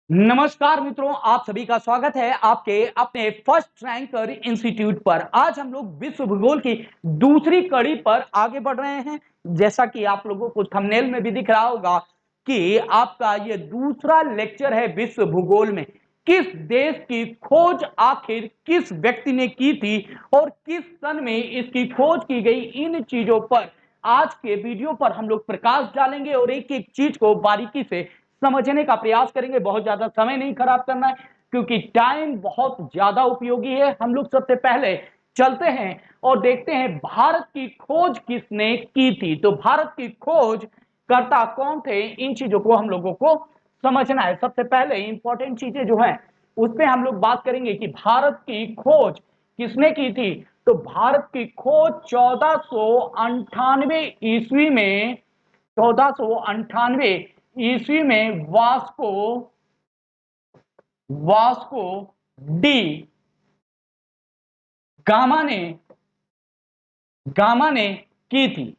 नमस्कार मित्रों, आप सभी का स्वागत है आपके अपने फर्स्ट रैंकर इंस्टीट्यूट पर। आज हम लोग विश्व भूगोल की दूसरी कड़ी पर आगे बढ़ रहे हैं। जैसा कि आप लोगों को थंबनेल में भी दिख रहा होगा कि आपका ये दूसरा लेक्चर है विश्व भूगोल में। किस देश की खोज आखिर किस व्यक्ति ने की थी और किस सन में इसकी खोज की गई, इन चीजों पर आज के वीडियो पर हम लोग प्रकाश डालेंगे और एक एक चीज को बारीकी से समझने का प्रयास करेंगे। बहुत ज्यादा समय नहीं खराब करना है क्योंकि टाइम बहुत ज्यादा उपयोगी है। हम लोग सबसे पहले चलते हैं और देखते हैं भारत की खोज किसने की थी। तो भारत की खोज करता कौन थे, इन चीजों को हम लोगों को समझना है। सबसे पहले इंपॉर्टेंट चीजें जो है उस पर हम लोग बात करेंगे कि भारत की खोज किसने की थी। तो भारत की खोज 1498 ईस्वी में 1498 ईस्वी में वास्को डी गामा ने की थी।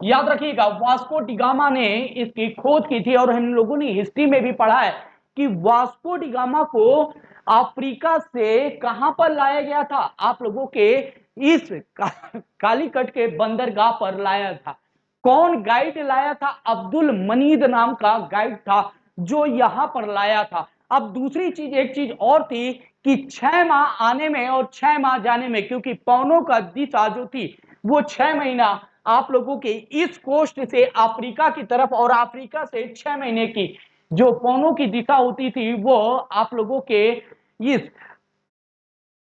याद रखिएगा, वास्को डी गामा ने इसकी खोज की थी। और हम लोगों ने हिस्ट्री में भी पढ़ा है कि वास्को डी गामा को अफ्रीका से कहां पर लाया गया था। आप लोगों के इस कालीकट के बंदरगाह पर लाया था। कौन गाइड लाया था? अब्दुल मनीद नाम का गाइड था जो यहां पर लाया था। अब दूसरी चीज, एक चीज और थी कि 6 माह आने में और 6 माह जाने में, क्योंकि पौनों का दिशा जो थी वो 6 महीना आप लोगों के इस कोस्ट से अफ्रीका की तरफ और अफ्रीका से 6 महीने की जो पौनों की दिशा होती थी वो आप लोगों के इस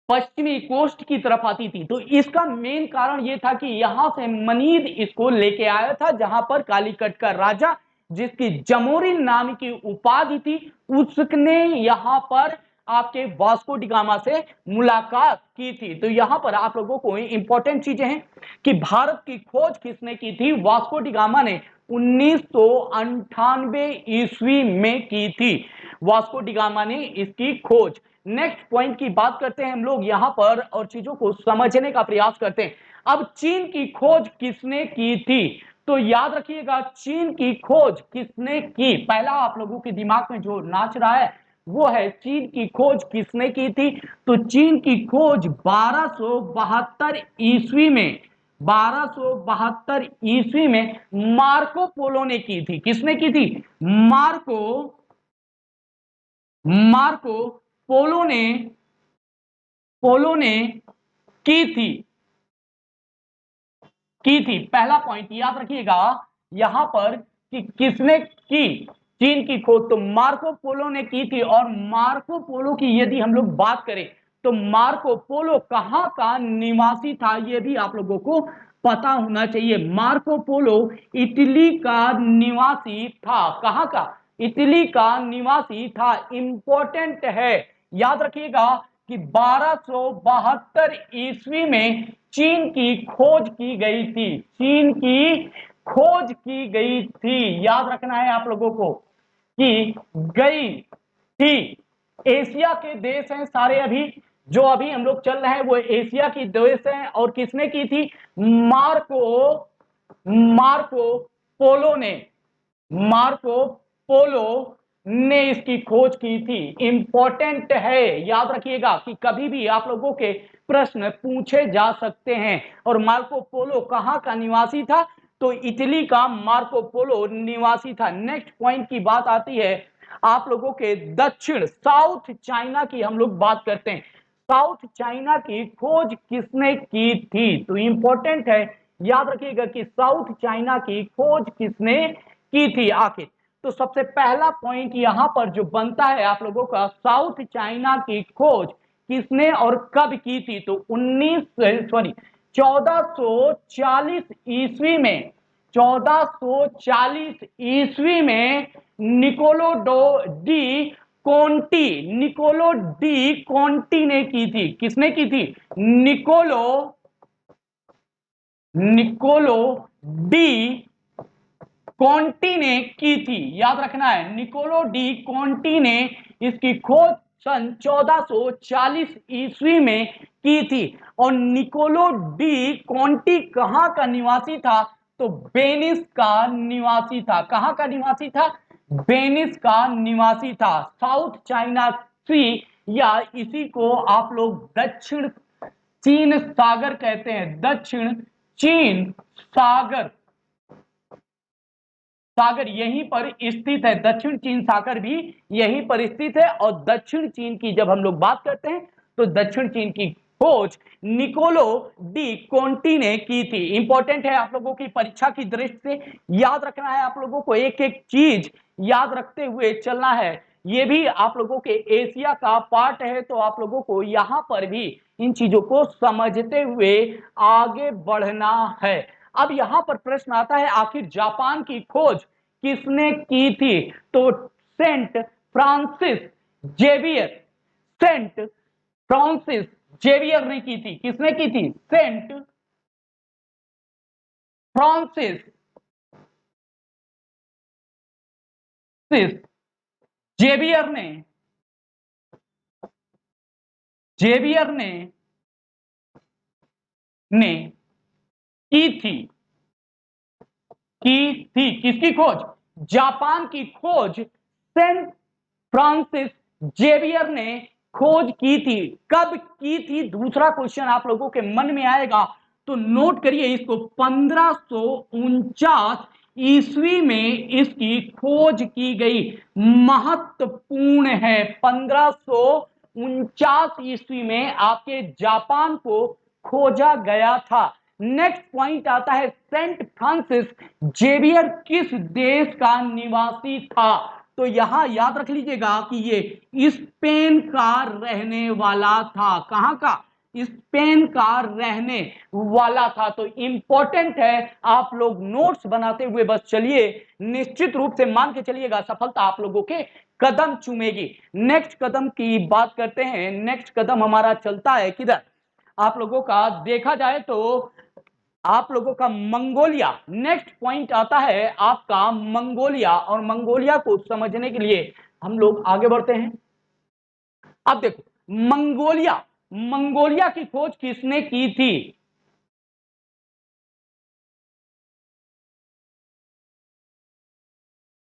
पश्चिमी कोस्ट की तरफ आती थी। तो इसका मेन कारण यह था कि यहां से मनीद इसको लेके आया था, जहां पर कालीकट का राजा, जिसकी जमोरिन नाम की उपाधि थी, उसने यहां पर आपके वास्को डी गामा से मुलाकात की थी। तो यहां पर आप लोगों को इंपॉर्टेंट चीजें हैं कि भारत की खोज किसने की थी। वास्को डी गामा ने 1998 ईस्वी में की थी। वास्को डी गामा ने इसकी खोज। नेक्स्ट पॉइंट की बात करते हैं हम लोग यहां पर और चीजों को समझने का प्रयास करते हैं। अब चीन की खोज किसने की थी? तो याद रखिएगा, चीन की खोज किसने की, पहला आप लोगों के दिमाग में जो नाच रहा है वो है चीन की खोज किसने की थी। तो चीन की खोज 1272 ईस्वी में 1272 ईस्वी में मार्को पोलो ने की थी। किसने की थी? मार्को पोलो ने की थी। पहला पॉइंट याद रखिएगा यहां पर कि किसने की चीन की खोज। तो मार्को पोलो ने की थी। और मार्को पोलो की यदि हम लोग बात करें तो मार्को पोलो कहां का निवासी था, यह भी आप लोगों को पता होना चाहिए। मार्को पोलो इटली का निवासी था। कहां का? इटली का निवासी था। इंपॉर्टेंट है, याद रखिएगा कि 1272 ईस्वी में चीन की खोज की गई थी। चीन की खोज की गई थी, याद रखना है आप लोगों को कि गई थी। एशिया के देश हैं सारे, अभी जो अभी हम लोग चल रहे हैं वो एशिया की देश हैं। और किसने की थी? मार्को पोलो ने मार्को पोलो ने इसकी खोज की थी। इंपॉर्टेंट है, याद रखिएगा कि कभी भी आप लोगों के प्रश्न पूछे जा सकते हैं। और मार्को पोलो कहां का निवासी था? तो इटली का मार्को पोलो निवासी था। नेक्स्ट पॉइंट की बात आती है आप लोगों के दक्षिण साउथ चाइना की हम लोग बात करते हैं। साउथ चाइना की खोज किसने की थी? तो इंपॉर्टेंट है, याद रखिएगा कि साउथ चाइना की खोज किसने की थी आखिर। तो सबसे पहला पॉइंट यहां पर जो बनता है आप लोगों का, साउथ चाइना की खोज किसने और कब की थी? तो 1440 ईस्वी में 1440 ईस्वी में निकोलो डी कॉन्टी ने की थी। किसने की थी? निकोलो डी कॉन्टी ने की थी। याद रखना है, निकोलो डी कॉन्टी ने इसकी खोज सन 1440 ईस्वी में की थी। और निकोलो डी कॉन्टी कहां का निवासी था? तो वेनिस का निवासी था। कहां का निवासी था? वेनिस का निवासी था। साउथ चाइना सी, या इसी को आप लोग दक्षिण चीन सागर कहते हैं। दक्षिण चीन सागर, सागर यहीं पर स्थित है। दक्षिण चीन सागर भी यहीं पर स्थित है। और दक्षिण चीन की जब हम लोग बात करते हैं तो दक्षिण चीन की खोज निकोलो डी कोंटी ने की थी। इंपॉर्टेंट है आप लोगों की परीक्षा की दृष्टि से, याद रखना है आप लोगों को, एक एक चीज याद रखते हुए चलना है। ये भी आप लोगों के एशिया का पार्ट है, तो आप लोगों को यहां पर भी इन चीजों को समझते हुए आगे बढ़ना है। अब यहां पर प्रश्न आता है, आखिर जापान की खोज किसने की थी? तो Saint Francis Xavier, Saint Francis Xavier ने की थी। किसने की थी? सेंट फ्रांसिस जेवियर ने, जेवियर ने की थी, किसकी खोज? जापान की खोज सेंट फ्रांसिस जेवियर ने खोज की थी। कब की थी? दूसरा क्वेश्चन आप लोगों के मन में आएगा, तो नोट करिए इसको। 1549 ईस्वी में इसकी खोज की गई। महत्वपूर्ण है, 1549 ईस्वी में आपके जापान को खोजा गया था। नेक्स्ट पॉइंट आता है, सेंट फ्रांसिस जेवियर किस देश का निवासी था? तो यहां याद रख लीजिएगा कि ये स्पेन का रहने वाला था। कहां का? स्पेन का रहने वाला था। तो इंपॉर्टेंट है, आप लोग नोट्स बनाते हुए बस चलिए, निश्चित रूप से मान के चलिएगा सफलता आप लोगों के कदम चूमेगी। नेक्स्ट कदम की बात करते हैं। नेक्स्ट कदम हमारा चलता है किधर? आप लोगों का देखा जाए तो आप लोगों का मंगोलिया। नेक्स्ट पॉइंट आता है आपका मंगोलिया, और मंगोलिया को समझने के लिए हम लोग आगे बढ़ते हैं। अब देखो, मंगोलिया, मंगोलिया की खोज किसने की थी?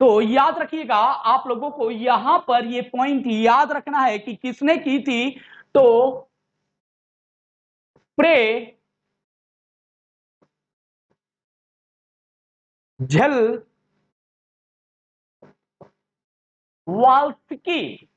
तो याद रखिएगा, आप लोगों को यहां पर ये पॉइंट याद रखना है कि किसने की थी। तो प्रे झल वाल्स्की,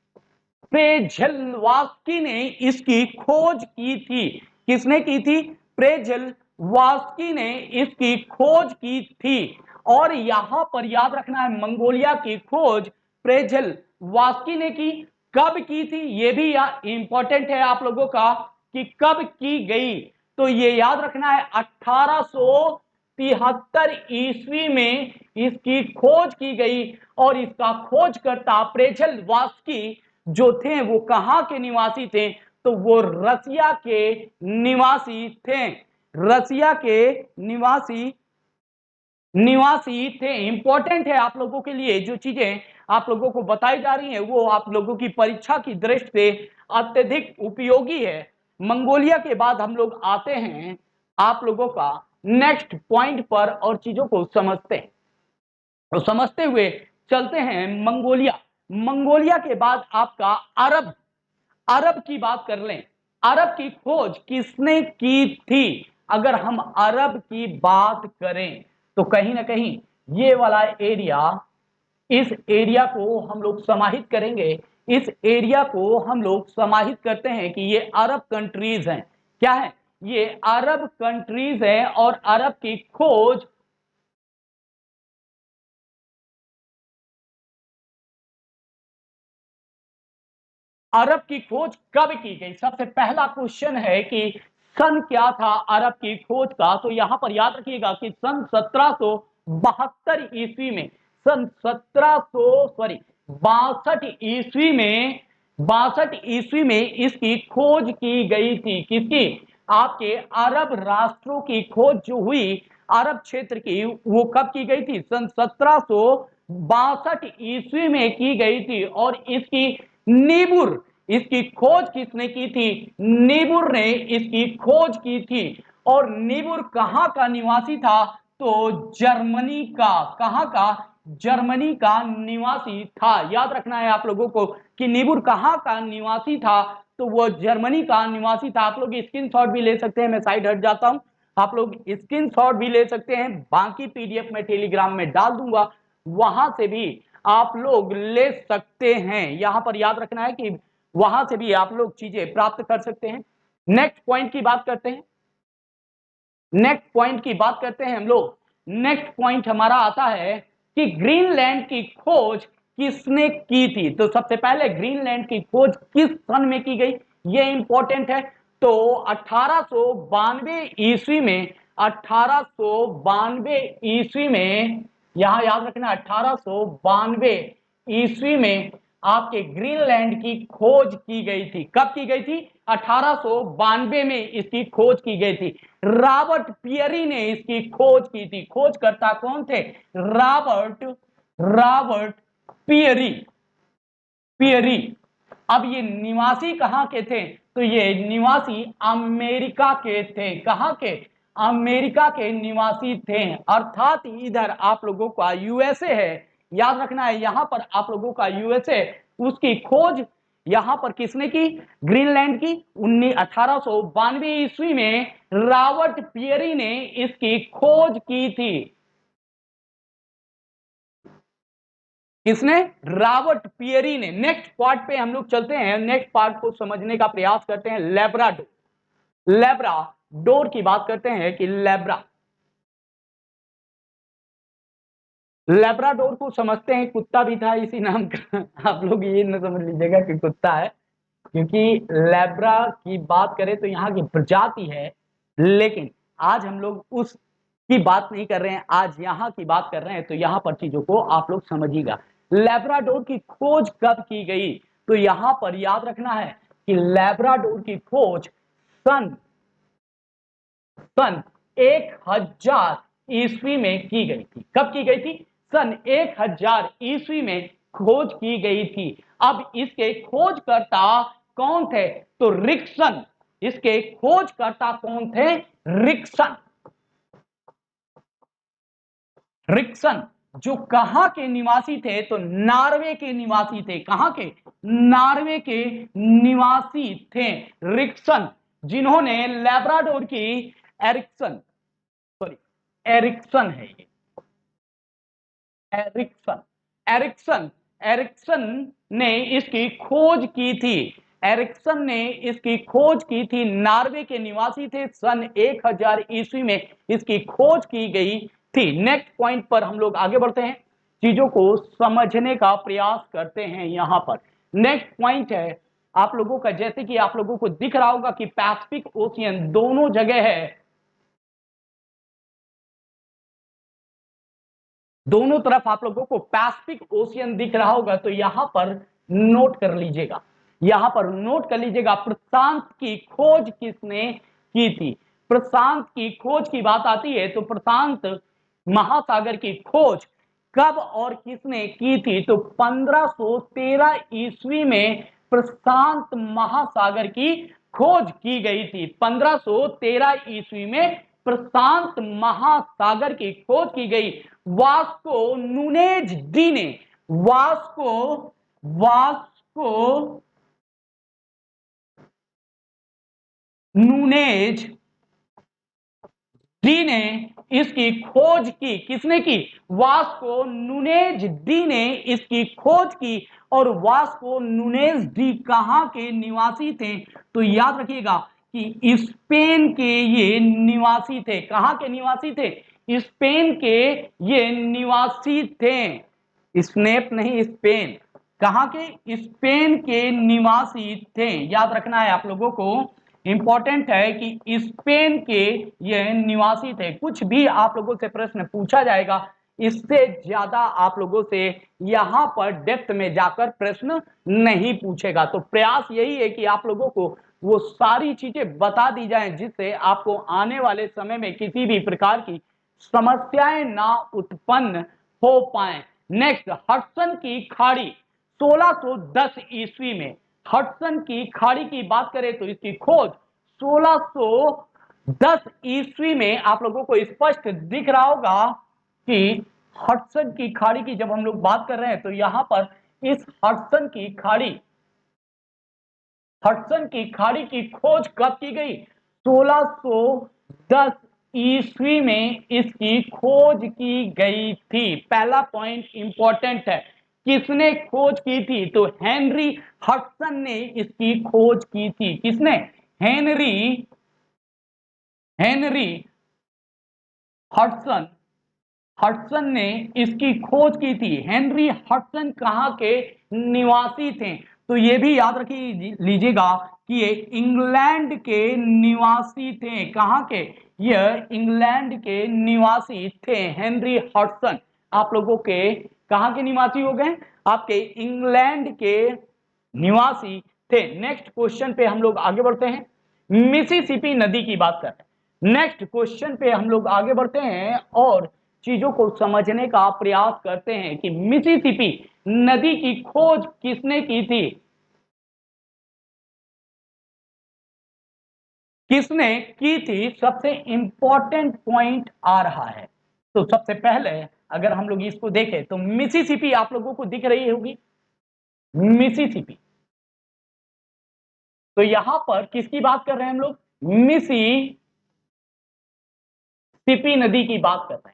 प्रेझेलवास्की ने इसकी खोज की थी। किसने की थी? प्रेझेलवास्की ने इसकी खोज की थी। और यहां पर याद रखना है, मंगोलिया की खोज प्रेझेलवास्की ने की। कब की थी यह भी इंपॉर्टेंट है आप लोगों का, कि कब की गई। तो ये याद रखना है, 1873 ईस्वी में इसकी खोज की गई। और इसका खोजकर्ता प्रेझेलवास्की जो थे वो कहां के निवासी थे? तो वो रसिया के निवासी थे। रसिया के निवासी निवासी थे। इंपॉर्टेंट है आप लोगों के लिए, जो चीजें आप लोगों को बताई जा रही हैं वो आप लोगों की परीक्षा की दृष्टि से अत्यधिक उपयोगी है। मंगोलिया के बाद हम लोग आते हैं आप लोगों का नेक्स्ट पॉइंट पर, और चीजों को समझते हैं। तो समझते हुए चलते हैं मंगोलिया। मंगोलिया के बाद आपका अरब, अरब की बात कर लें। अरब की खोज किसने की थी? अगर हम अरब की बात करें तो कहीं ना कहीं ये वाला एरिया, इस एरिया को हम लोग समाहित करेंगे। इस एरिया को हम लोग समाहित करते हैं कि ये अरब कंट्रीज हैं। क्या है? ये अरब कंट्रीज हैं। और अरब की खोज, अरब की खोज कब की गई? सबसे पहला क्वेश्चन है कि सन क्या था अरब की खोज का? तो यहां पर याद रखिएगा कि सन 1772 ईस्वी में, सन 1700 सॉरी 62 ईस्वी में, 62 ईस्वी में इसकी खोज की गई थी। किसकी? आपके अरब राष्ट्रों की खोज जो हुई अरब क्षेत्र की, वो कब की गई थी? सन 1762 ईस्वी में की गई थी। और इसकी नीबुर, इसकी खोज किसने की थी? नीबुर ने इसकी खोज की थी। और नीबुर कहां का निवासी था? तो जर्मनी का, कहां का, जर्मनी का निवासी था। याद रखना है आप लोगों को कि नीबुर कहां का निवासी था, तो वो जर्मनी का निवासी था। आप लोग स्क्रीनशॉट भी ले सकते हैं, मैं साइड हट जाता हूं, आप लोग स्क्रीनशॉट भी ले सकते हैं, बाकी पीडीएफ में टेलीग्राम में डाल दूंगा, वहां से भी आप लोग ले सकते हैं। यहां पर याद रखना है कि वहां से भी आप लोग चीजें प्राप्त कर सकते हैं। नेक्स्ट पॉइंट की बात करते हैं, नेक्स्ट पॉइंट की बात करते हैं हम लोग। नेक्स्ट पॉइंट हमारा आता है कि ग्रीनलैंड की खोज किसने की थी। तो सबसे पहले ग्रीनलैंड की खोज किस सन में की गई, ये इंपॉर्टेंट है। तो 1892 ईस्वी में, 1892 ईस्वी में, यहां याद रखना 1892 ईस्वी में आपके ग्रीनलैंड की खोज की गई थी। कब की गई थी? 1892 में इसकी खोज की गई थी। रॉबर्ट पियरी ने इसकी खोज की थी। खोजकर्ता कौन थे? रॉबर्ट पियरी, पियरी। अब ये निवासी कहां के थे? तो ये निवासी अमेरिका के थे। कहां के? अमेरिका के निवासी थे। अर्थात इधर आप लोगों का यूएसए है, याद रखना है, यहां पर आप लोगों का यूएसए, उसकी खोज यहां पर किसने की? ग्रीनलैंड की। 1892 ईस्वी में रॉबर्ट पियरी ने इसकी खोज की थी। किसने? रॉबर्ट पियरी ने। नेक्स्ट पार्ट पे हम लोग चलते हैं, नेक्स्ट पार्ट को समझने का प्रयास करते हैं। लेब्राडोर, लेब्राडोर की बात करते हैं कि लेब्राडोर को समझते हैं, कुत्ता भी था इसी नाम का। आप लोग ये न समझ लीजिएगा कि कुत्ता है, क्योंकि लेब्रा की बात करें तो यहाँ की प्रजाति है, लेकिन आज हम लोग उस की बात नहीं कर रहे हैं, आज यहाँ की बात कर रहे हैं। तो यहाँ पर चीजों को आप लोग समझिएगा। लेब्राडोर की खोज कब की गई? तो यहाँ पर याद रखना है कि लेब्राडोर की खोज सन 1000 ईस्वी में की गई थी। कब की गई थी? सन 1000 ईस्वी में खोज की गई थी। अब इसके खोजकर्ता कौन थे? तो रिक्सन। इसके खोजकर्ता कौन थे? रिक्सन। रिक्सन जो कहां के निवासी थे? तो नॉर्वे के निवासी थे। कहां के? नॉर्वे के निवासी थे रिक्सन, जिन्होंने लेब्राडोर की, एरिक्सन, सॉरी एरिक्सन है ये, एरिक्सन, एरिक्सन, एरिक्सन ने इसकी खोज की थी। एरिक्सन ने इसकी खोज की थी, नॉर्वे के निवासी थे, सन 1000 ईस्वी में इसकी खोज की गई थी। नेक्स्ट पॉइंट पर हम लोग आगे बढ़ते हैं, चीजों को समझने का प्रयास करते हैं। यहां पर नेक्स्ट पॉइंट है आप लोगों का, जैसे कि आप लोगों को दिख रहा होगा कि पैसिफिक ओशियन दोनों जगह है, दोनों तरफ आप लोगों को पैसिफिक ओशियन दिख रहा होगा। तो यहां पर नोट कर लीजिएगा, यहां पर नोट कर लीजिएगा, प्रशांत की खोज किसने की थी? प्रशांत की खोज की बात आती है तो प्रशांत महासागर की खोज कब और किसने की थी? तो 1513 ईस्वी में प्रशांत महासागर की खोज की गई थी। 1513 ईस्वी में प्रशांत महासागर की खोज की गई। वास्को नूनेज डी ने, वास्को वास्को नूनेज डी ने इसकी खोज की। किसने की? वास्को नूनेज डी ने इसकी खोज की। और वास्को नूनेज डी कहां के निवासी थे? तो याद रखिएगा कि स्पेन के ये निवासी थे। कहां के निवासी थे? स्पेन के ये निवासी थे। स्नेप नहीं, स्पेन। कहां के? स्पेन के निवासी थे। याद रखना है आप लोगों को, इंपॉर्टेंट है कि स्पेन के ये निवासी थे। कुछ भी आप लोगों से प्रश्न पूछा जाएगा, इससे ज्यादा आप लोगों से यहां पर डेप्थ में जाकर प्रश्न नहीं पूछेगा। तो प्रयास यही है कि आप लोगों को वो सारी चीजें बता दी जाएं जिससे आपको आने वाले समय में किसी भी प्रकार की समस्याएं ना उत्पन्न हो पाए। नेक्स्ट, हडसन की खाड़ी 1610 ईस्वी में, हडसन की खाड़ी की बात करें तो इसकी खोज 1600 10 ईस्वी में आप लोगों को स्पष्ट दिख रहा होगा कि हडसन की खाड़ी की जब हम लोग बात कर रहे हैं तो यहां पर इस हडसन की खाड़ी की खोज कब की गई? 1610 ईस्वी में इसकी खोज की गई थी। पहला पॉइंट इंपॉर्टेंट है, किसने खोज की थी? तो हेनरी हडसन ने इसकी खोज की थी। किसने? हेनरी हडसन हडसन ने इसकी खोज की थी। हेनरी हडसन कहां के निवासी थे? तो ये भी याद रखिए लीजिएगा कि ये इंग्लैंड के निवासी थे। कहां के? ये इंग्लैंड के निवासी थे हेनरी हडसन। आप लोगों के कहां के निवासी हो गए? आपके इंग्लैंड के निवासी थे। नेक्स्ट क्वेश्चन पे हम लोग आगे बढ़ते हैं। मिसिसिपी नदी की बात कर रहे हैं। नेक्स्ट क्वेश्चन पे हम लोग आगे बढ़ते हैं और चीजों को समझने का प्रयास करते हैं कि मिसिसिपी नदी की खोज किसने की थी? किसने की थी? सबसे इंपॉर्टेंट पॉइंट आ रहा है। तो सबसे पहले अगर हम लोग इसको देखें तो मिसिसिपी आप लोगों को दिख रही होगी, मिसिसिपी। तो यहां पर किसकी बात कर रहे हैं हम लोग? मिसिसिपी नदी की बात कर रहे हैं।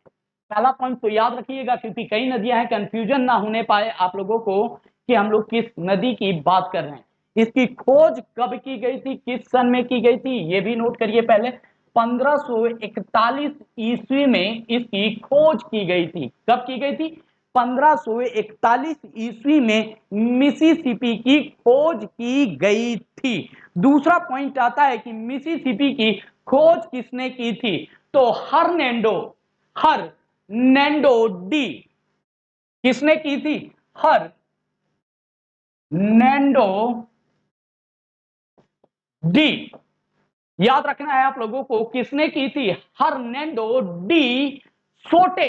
पहला पॉइंट तो याद रखिएगा क्योंकि कई नदियां हैं, कंफ्यूजन ना होने पाए आप लोगों को कि हम लोग किस नदी की बात कर रहे हैं। इसकी खोज कब की गई थी, किस सन में की गई थी, ये भी नोट करिए। पहले 1541 ईस्वी में इसकी खोज की गई थी। कब की गई थी? 1541 ईस्वी में मिसिसिपी की खोज की गई थी। दूसरा पॉइंट आता है कि मिसिसिपी की खोज किसने की थी? तो हर्नैंडो डी। किसने की थी? हर्नैंडो डी। याद रखना है आप लोगों को, किसने की थी? हर्नैंडो डी सोटे।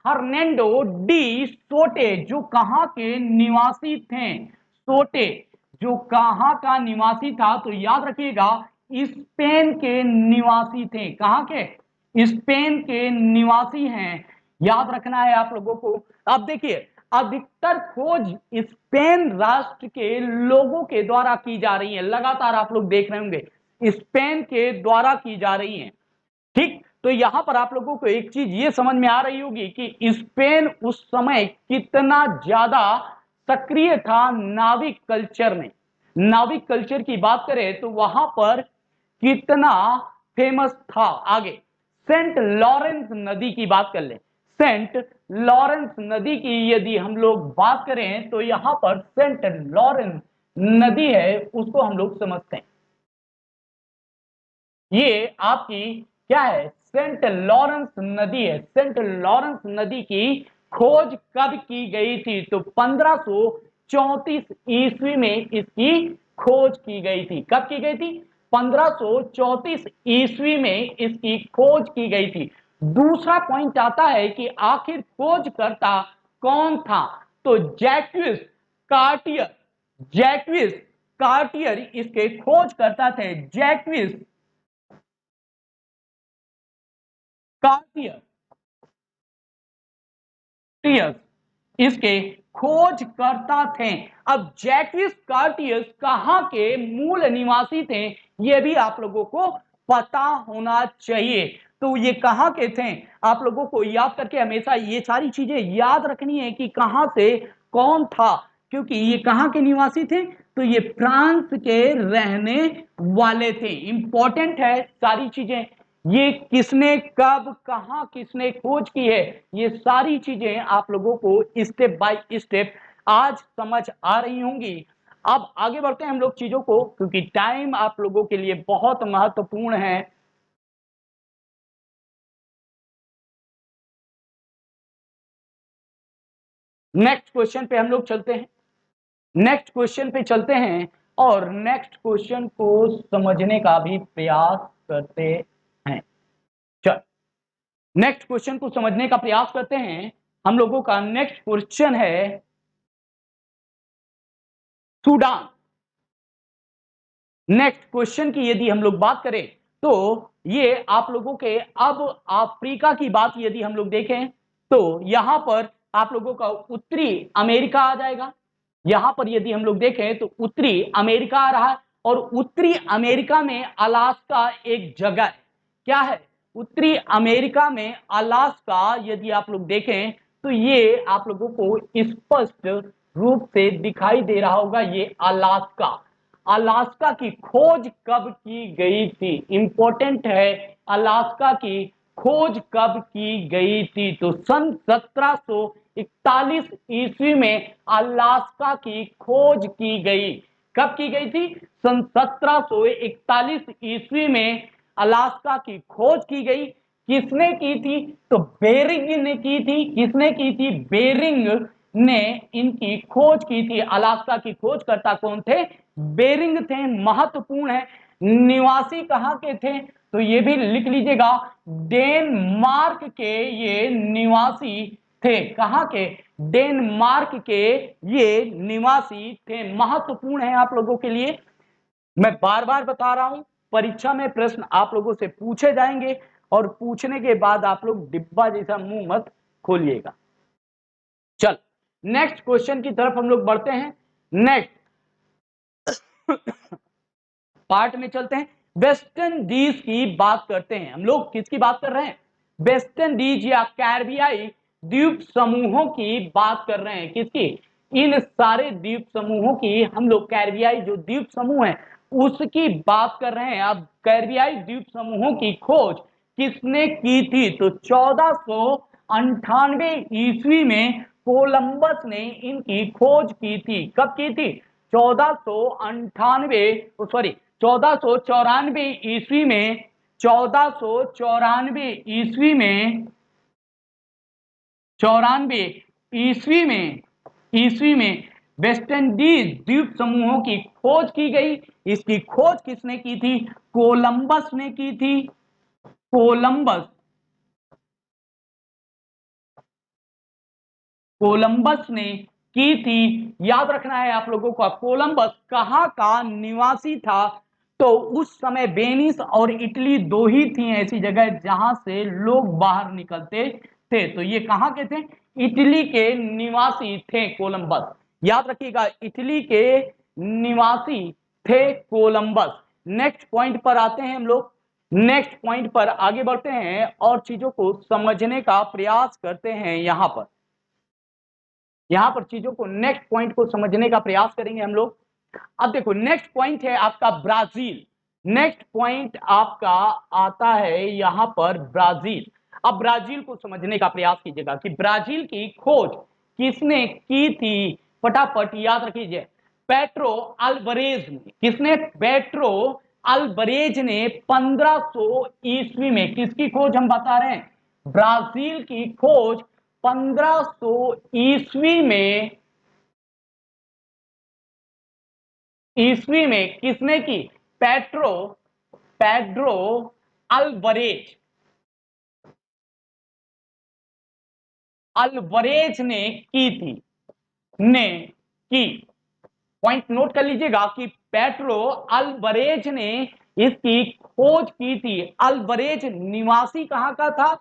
हर्नैंडो डी सोटे जो कहां के निवासी थे? सोटे जो कहां का निवासी था? तो याद रखिएगा स्पेन के निवासी थे। कहां के? स्पेन के निवासी हैं। याद रखना है आप लोगों को। अब देखिए, अधिकतर खोज स्पेन राष्ट्र के लोगों के द्वारा की जा रही है। लगातार आप लोग देख रहे होंगे स्पेन के द्वारा की जा रही है। ठीक, तो यहां पर आप लोगों को एक चीज ये समझ में आ रही होगी कि स्पेन उस समय कितना ज्यादा सक्रिय था नाविक कल्चर में। नाविक कल्चर की बात करें तो वहां पर कितना फेमस था। आगे सेंट लॉरेंस नदी की बात कर ले। सेंट लॉरेंस नदी की यदि हम लोग बात करें तो यहां पर सेंट लॉरेंस नदी है, उसको हम लोग समझते हैं। ये आपकी क्या है? सेंट लॉरेंस नदी है। सेंट लॉरेंस नदी की खोज कब की गई थी? तो 1534 ईस्वी में इसकी खोज की गई थी। कब की गई थी? 1534 ईस्वी में इसकी खोज की गई थी। दूसरा पॉइंट आता है कि आखिर खोजकर्ता कौन था? तो जैक्विस कार्टियर इसके खोजकर्ता थे। जैक्विस कार्टियर इसके खोजकर्ता थे। अब जैक्विस कार्टियस कहां के मूल निवासी थे, यह भी आप लोगों को पता होना चाहिए। तो ये कहां के थे? आप लोगों को याद करके हमेशा ये सारी चीजें याद रखनी है कि कहां से कौन था, क्योंकि ये कहां के निवासी थे? तो ये फ्रांस के रहने वाले थे। इंपॉर्टेंट है सारी चीजें। ये किसने कब कहां किसने खोज की है, ये सारी चीजें आप लोगों को स्टेप बाय स्टेप आज समझ आ रही होंगी। अब आगे बढ़ते हैं हम लोग चीजों को, क्योंकि टाइम आप लोगों के लिए बहुत महत्वपूर्ण है। नेक्स्ट क्वेश्चन पे हम लोग चलते हैं। नेक्स्ट क्वेश्चन पे चलते हैं और नेक्स्ट क्वेश्चन को समझने का भी प्रयास करते हैं। चल, नेक्स्ट क्वेश्चन को समझने का प्रयास करते हैं। हम लोगों का नेक्स्ट क्वेश्चन है सूडान। नेक्स्ट क्वेश्चन की यदि हम लोग बात करें तो ये आप लोगों के, अब अफ्रीका की बात यदि हम लोग देखें तो यहां पर आप लोगों का उत्तरी अमेरिका आ जाएगा। यहां पर यदि हम लोग देखें तो उत्तरी अमेरिका आ रहा है, और उत्तरी अमेरिका में अलास्का एक जगह है। क्या है? उत्तरी अमेरिका में अलास्का यदि आप लोग देखें तो ये आप लोगों को स्पष्ट रूप से दिखाई दे रहा होगा, ये अलास्का। अलास्का की खोज कब की गई थी? इंपॉर्टेंट है, अलास्का की खोज कब की गई थी? तो सन 1741 ईस्वी में अलास्का की खोज की गई। कब की गई थी? सन 1741 ईस्वी में अलास्का की खोज की गई। किसने की थी? तो बेरिंग ने की थी। किसने की थी? बेरिंग ने इनकी खोज की थी। अलास्का की खोजकर्ता कौन थे? बेरिंग थे। महत्वपूर्ण है, निवासी कहां के थे? तो ये भी लिख लीजिएगा, डेनमार्क के ये निवासी थे। कहां के? डेनमार्क के ये निवासी थे। महत्वपूर्ण है आप लोगों के लिए, मैं बार बार बता रहा हूं, परीक्षा में प्रश्न आप लोगों से पूछे जाएंगे, और पूछने के बाद आप लोग डिब्बा जैसा मुंह मत खोलिएगा। चल नेक्स्ट क्वेश्चन की तरफ हम लोग बढ़ते हैं। नेक्स्ट पार्ट में चलते हैं। वेस्ट इंडीज की बात करते हैं हम लोग। किसकी बात कर रहे हैं? वेस्ट इंडीज या कैरिबियाई द्वीप समूहों की बात कर रहे हैं। किसकी? इन सारे द्वीप समूहों की हम लोग, कैरिबियाई जो द्वीप समूह है उसकी बात कर रहे हैं। अब कैरिबियाई द्वीप समूहों की खोज किसने की थी? तो 1498 ईस्वी में कोलंबस ने इनकी खोज की थी। कब की थी? 1498 सॉरी 1494 ईस्वी में, 1494 ईस्वी में, 94 ईस्वी में वेस्ट इंडीज द्वीप समूहों की खोज की गई। इसकी खोज किसने की थी? कोलंबस ने की थी। कोलंबस ने की थी। याद रखना है आप लोगों को, कोलंबस कहां का निवासी था? तो उस समय वेनिस और इटली दो ही थी ऐसी जगह जहां से लोग बाहर निकलते थे। तो ये कहां के थे? इटली के निवासी थे कोलंबस। याद रखिएगा, इटली के निवासी थे कोलंबस। नेक्स्ट पॉइंट पर आते हैं हम लोग। नेक्स्ट पॉइंट पर आगे बढ़ते हैं और चीजों को समझने का प्रयास करते हैं। यहां पर चीजों को, नेक्स्ट पॉइंट को समझने का प्रयास करेंगे हम लोग। अब देखो, नेक्स्ट पॉइंट है आपका ब्राजील। नेक्स्ट पॉइंट आपका आता है यहां पर ब्राजील। अब ब्राजील को समझने का प्रयास कीजिएगा कि ब्राजील की खोज किसने की थी। फटाफट याद रखिए, पेट्रो अल्वरेज ने। किसने? पेट्रो अल्वरेज ने 1500 ईस्वी में। किसकी खोज हम बता रहे हैं? ब्राजील की खोज 1500 ईस्वी में, किसने की? पेड्रो अल्वरेज ने की थी। पॉइंट नोट कर लीजिएगा कि पेट्रो अल्वरेज ने इसकी खोज की थी। अल्वरेज निवासी कहां का था?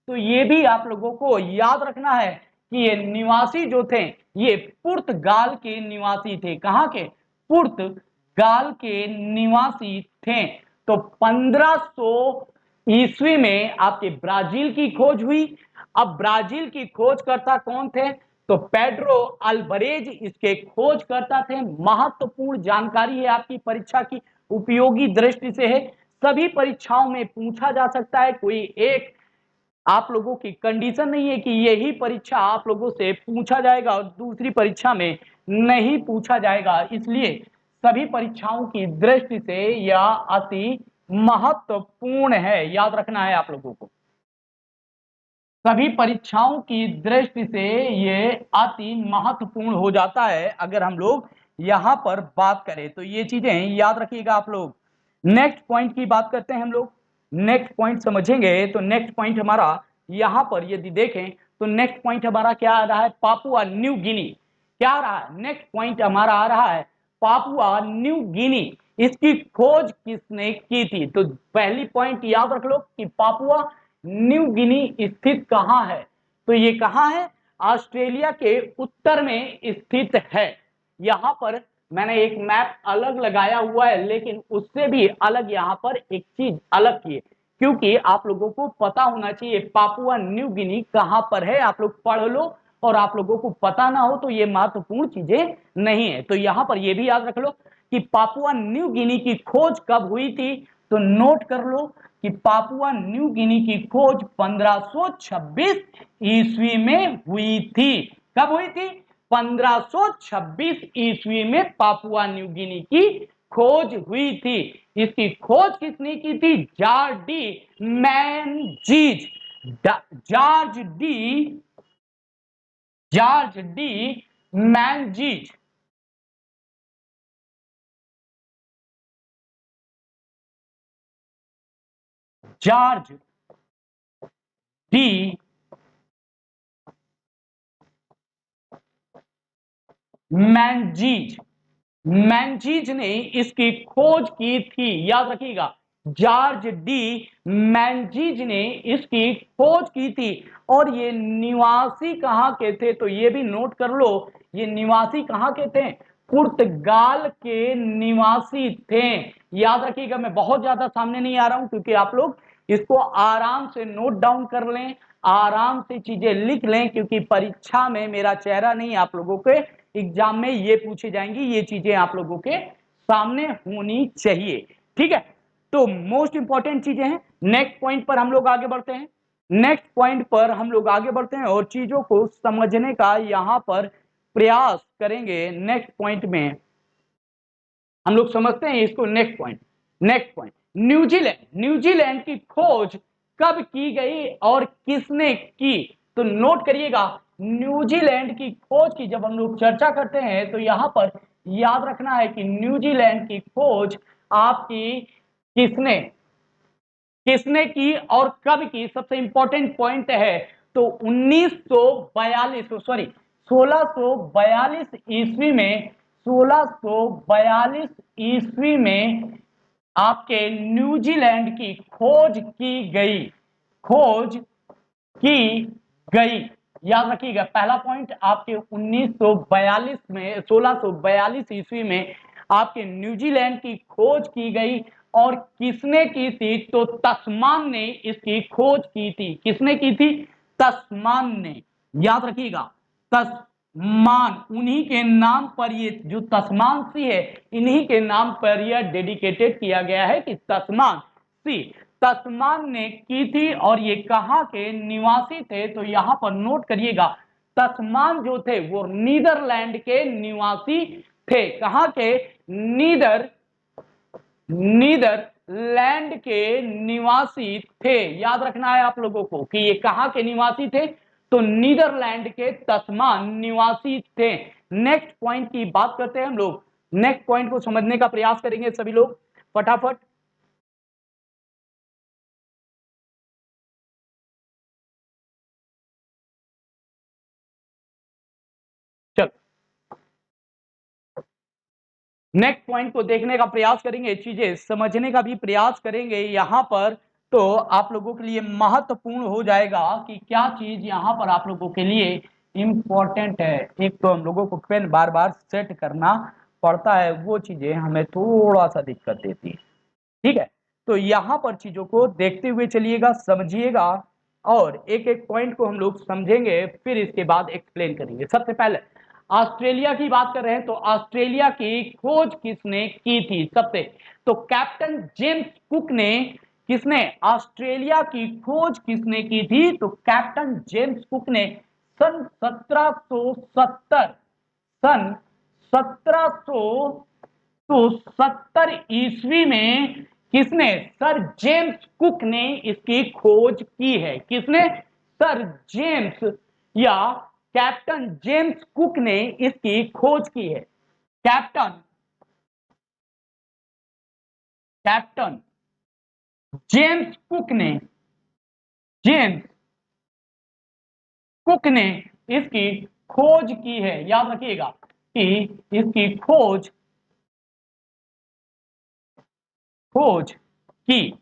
तो ये भी आप लोगों को याद रखना है कि ये निवासी जो थे ये पुर्तगाल के निवासी थे। कहां के? पुर्तगाल के निवासी थे। तो 1500 ईस्वी में आपके ब्राजील की खोज हुई। अब ब्राजील की खोजकर्ता कौन थे? तो पेड्रो अल्वरेज इसके खोजकर्ता थे। महत्वपूर्ण जानकारी है आपकी परीक्षा की, उपयोगी दृष्टि से है। सभी परीक्षाओं में पूछा जा सकता है। कोई एक आप लोगों की कंडीशन नहीं है कि यही परीक्षा आप लोगों से पूछा जाएगा और दूसरी परीक्षा में नहीं पूछा जाएगा। इसलिए सभी परीक्षाओं की दृष्टि से यह अति महत्वपूर्ण है। याद रखना है आप लोगों को, सभी परीक्षाओं की दृष्टि से ये अति महत्वपूर्ण हो जाता है अगर हम लोग यहां पर बात करें। तो ये चीजें याद रखिएगा आप लोग। नेक्स्ट पॉइंट की बात करते हैं हम लोग। नेक्स्ट पॉइंट समझेंगे तो नेक्स्ट पॉइंट हमारा यहां पर यदि देखें तो नेक्स्ट पॉइंट हमारा क्या आ रहा है? Papua New Guinea. क्या आ रहा है? नेक्स्ट पॉइंट हमारा आ रहा है पापुआ न्यू गिनी। इसकी खोज किसने की थी? तो पहली पॉइंट याद रख लो कि पापुआ न्यू गिनी स्थित कहां है? तो ये कहां है? ऑस्ट्रेलिया के उत्तर में स्थित है। यहां पर मैंने एक मैप अलग लगाया हुआ है, लेकिन उससे भी अलग यहां पर एक चीज अलग की है, क्योंकि आप लोगों को पता होना चाहिए पापुआ न्यू गिनी कहां पर है। आप लोग पढ़ लो, और आप लोगों को पता ना हो तो ये महत्वपूर्ण चीजें नहीं है। तो यहां पर ये भी याद रख लो कि पापुआ न्यू गिनी की खोज कब हुई थी? तो नोट कर लो कि पापुआ न्यू गिनी की खोज 1526 ईस्वी में हुई थी। कब हुई थी? 1526 ईस्वी में पापुआ न्यू गिनी की खोज हुई थी। इसकी खोज किसने की थी? George D meninges. George D meninges. George D meninges. Meninges ने इसकी खोज की थी, याद रखिएगा। जॉर्ज डी मैनजीज ने इसकी खोज की थी। और ये निवासी कहां के थे? तो ये भी नोट कर लो, ये निवासी कहां के थे? पुर्तगाल के निवासी थे। याद रखिएगा, मैं बहुत ज्यादा सामने नहीं आ रहा हूं, क्योंकि आप लोग इसको आराम से नोट डाउन कर लें, आराम से चीजें लिख लें, क्योंकि परीक्षा में मेरा चेहरा नहीं, आप लोगों के एग्जाम में ये पूछे जाएंगी, ये चीजें आप लोगों के सामने होनी चाहिए। ठीक है, तो मोस्ट इंपॉर्टेंट चीजें हैं। नेक्स्ट पॉइंट पर हम लोग आगे बढ़ते हैं। नेक्स्ट पॉइंट पर हम लोग आगे बढ़ते हैं और चीजों को समझने का यहां पर प्रयास करेंगे। नेक्स्ट पॉइंट में हम लोग समझते हैं इसको। नेक्स्ट पॉइंट न्यूजीलैंड की खोज कब की गई और किसने की? तो नोट करिएगा, न्यूजीलैंड की खोज की जब हम लोग चर्चा करते हैं तो यहां पर याद रखना है कि न्यूजीलैंड की खोज आपकी किसने किसने की और कब की, सबसे इंपॉर्टेंट पॉइंट है। तो 1642 ईस्वी में 1642 ईस्वी में आपके न्यूजीलैंड की खोज की गई। याद रखिएगा, पहला पॉइंट आपके 1942 में 1642 ईस्वी में आपके न्यूजीलैंड की खोज की गई। और किसने की थी? तो तस्मान ने इसकी खोज की थी। किसने की थी? तस्मान ने। याद रखिएगा, तस्मान, उन्हीं के नाम पर ये जो तस्मान सी है, इन्हीं के नाम पर यह डेडिकेटेड किया गया है कि तस्मान सी तस्मान ने की थी। और ये कहां के निवासी थे? तो यहां पर नोट करिएगा, तस्मान जो थे वो नीदरलैंड के निवासी थे। कहां के? नीदरलैंड के निवासी थे। याद रखना है आप लोगों को कि ये कहां के निवासी थे? तो नीदरलैंड के तस्मान निवासी थे। नेक्स्ट पॉइंट की बात करते हैं हम लोग। नेक्स्ट पॉइंट को समझने का प्रयास करेंगे सभी लोग फटाफट। चल, नेक्स्ट पॉइंट को देखने का प्रयास करेंगे, चीजें समझने का भी प्रयास करेंगे यहां पर। तो आप लोगों के लिए महत्वपूर्ण हो जाएगा कि क्या चीज यहां पर आप लोगों के लिए इंपॉर्टेंट है। एक तो हम लोगों को पेन बार बार सेट करना पड़ता है, वो चीजें हमें थोड़ा सा दिक्कत देती है। ठीक है, तो यहां पर चीजों को देखते हुए चलिएगा, समझिएगा, और एक एक पॉइंट को हम लोग समझेंगे, फिर इसके बाद एक्सप्लेन करेंगे। सबसे पहले ऑस्ट्रेलिया की बात कर रहे हैं, तो ऑस्ट्रेलिया की खोज किसने की थी? सबसे तो कैप्टन जेम्स कुक ने। किसने? ऑस्ट्रेलिया की खोज किसने की थी? तो कैप्टन जेम्स कुक ने सन 1770 सन 1770 ईस्वी में किसने? सर जेम्स कुक ने इसकी खोज की है। किसने? सर जेम्स या कैप्टन जेम्स कुक ने इसकी खोज की है। कैप्टन कैप्टन जेम्स कुक ने जेम्स कुक ने इसकी खोज की है। याद रखिएगा कि इसकी खोज खोज की।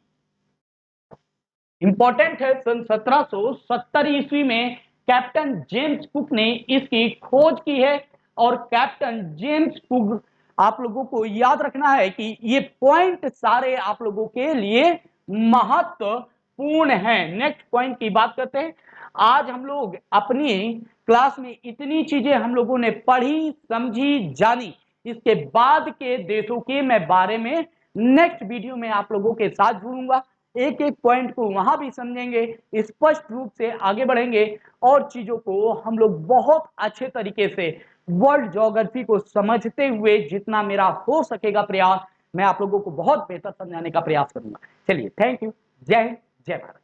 इंपॉर्टेंट है, सन 1770 ईस्वी में कैप्टन जेम्स कुक ने इसकी खोज की है। और कैप्टन जेम्स कुक, आप लोगों को याद रखना है कि ये पॉइंट सारे आप लोगों के लिए महत्वपूर्ण हैं। नेक्स्ट पॉइंट की बात करते हैं। आज हम लोग अपनी क्लास में इतनी चीजें हम लोगों ने पढ़ी, समझी, जानी। इसके बाद के देशों के मैं बारे में नेक्स्ट वीडियो में आप लोगों के साथ जुड़ूंगा। एक एक पॉइंट को वहां भी समझेंगे, स्पष्ट रूप से आगे बढ़ेंगे और चीजों को हम लोग बहुत अच्छे तरीके से वर्ल्ड ज्योग्राफी को समझते हुए जितना मेरा हो सकेगा प्रयास, मैं आप लोगों को बहुत बेहतर समझाने का प्रयास करूंगा। चलिए, थैंक यू। जय हिंद, जय भारत।